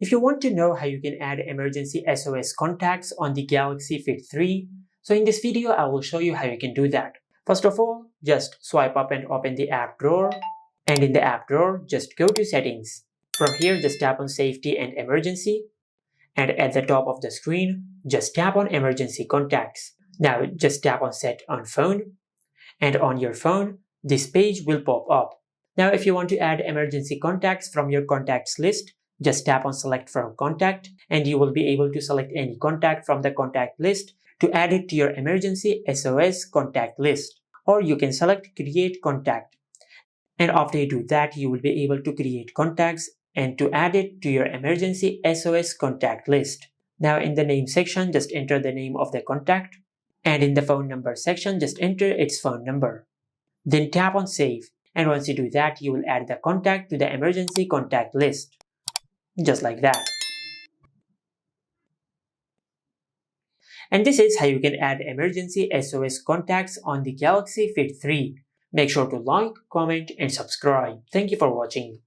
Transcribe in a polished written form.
If you want to know how you can add emergency SOS contacts on the Galaxy Fit 3, so in this video I will show you how you can do that. First of all, just swipe up and open the app drawer, and in the app drawer, just go to settings. From here, just tap on safety and emergency, and at the top of the screen, just tap on emergency contacts. Now just tap on set on phone, and on your phone, this page will pop up. Now if you want to add emergency contacts from your contacts list, just tap on select from contact, and you will be able to select any contact from the contact list to add it to your emergency SOS contact list. Or you can select create contact. And after you do that, you will be able to create contacts and to add it to your emergency SOS contact list. Now in the name section, just enter the name of the contact. And in the phone number section, just enter its phone number. Then tap on save. And once you do that, you will add the contact to the emergency contact list. Just like that. And this is how you can add emergency SOS contacts on the Galaxy Fit 3. Make sure to like, comment, and subscribe. Thank you for watching.